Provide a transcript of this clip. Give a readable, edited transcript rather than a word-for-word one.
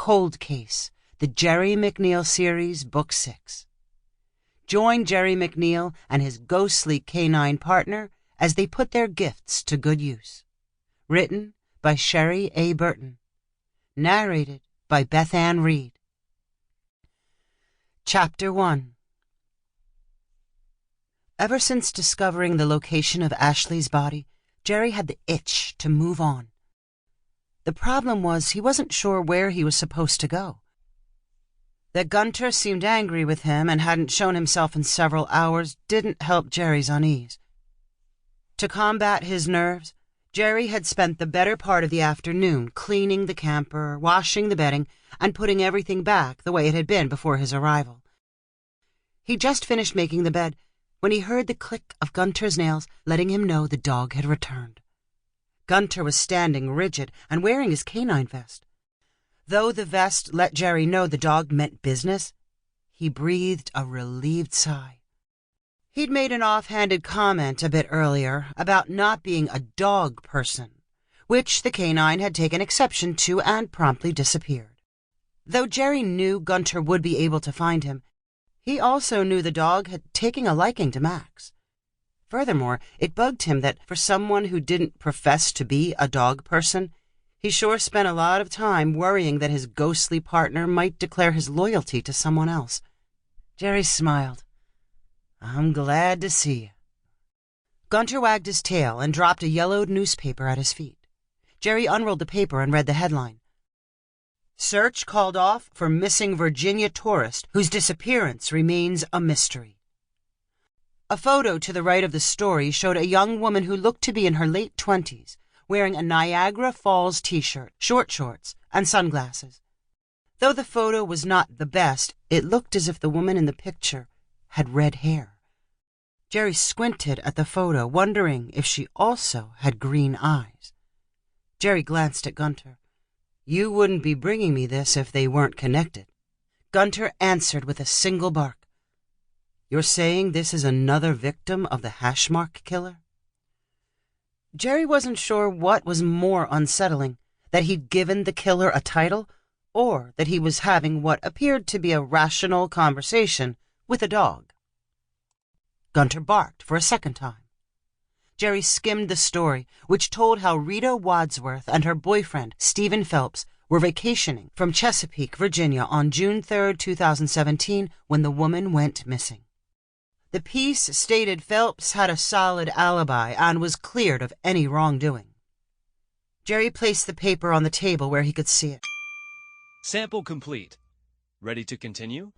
Cold Case, the Jerry McNeal series, Book 6. Join Jerry McNeal and his ghostly K-9 partner as they put their gifts to good use. Written by Sherry A. Burton. Narrated by Bethanne Reid. Chapter 1. Ever since discovering the location of Ashley's body, Jerry had the itch to move on. The problem was he wasn't sure where he was supposed to go. That Gunter seemed angry with him and hadn't shown himself in several hours didn't help Jerry's unease. To combat his nerves, Jerry had spent the better part of the afternoon cleaning the camper, washing the bedding, and putting everything back the way it had been before his arrival. He'd just finished making the bed when he heard the click of Gunter's nails, letting him know the dog had returned. Gunter was standing rigid and wearing his K-9 vest. Though the vest let Jerry know the dog meant business, he breathed a relieved sigh. He'd made an offhanded comment a bit earlier about not being a dog person, which the K-9 had taken exception to and promptly disappeared. Though Jerry knew Gunter would be able to find him, he also knew the dog had taken a liking to Max. Furthermore, it bugged him that for someone who didn't profess to be a dog person, he sure spent a lot of time worrying that his ghostly partner might declare his loyalty to someone else. Jerry smiled. "I'm glad to see you." Gunter wagged his tail and dropped a yellowed newspaper at his feet. Jerry unrolled the paper and read the headline. Search called off for missing Virginia tourist whose disappearance remains a mystery. A photo to the right of the story showed a young woman who looked to be in her late 20s, wearing a Niagara Falls t-shirt, short shorts, and sunglasses. Though the photo was not the best, it looked as if the woman in the picture had red hair. Jerry squinted at the photo, wondering if she also had green eyes. Jerry glanced at Gunter. "You wouldn't be bringing me this if they weren't connected." Gunter answered with a single bark. "You're saying this is another victim of the hashmark killer?" Jerry wasn't sure what was more unsettling, that he'd given the killer a title, or that he was having what appeared to be a rational conversation with a dog. Gunter barked for a second time. Jerry skimmed the story, which told how Rita Wadsworth and her boyfriend, Stephen Phelps, were vacationing from Chesapeake, Virginia on June 3, 2017, when the woman went missing. The piece stated Phelps had a solid alibi and was cleared of any wrongdoing. Jerry placed the paper on the table where he could see it. Sample complete. Ready to continue?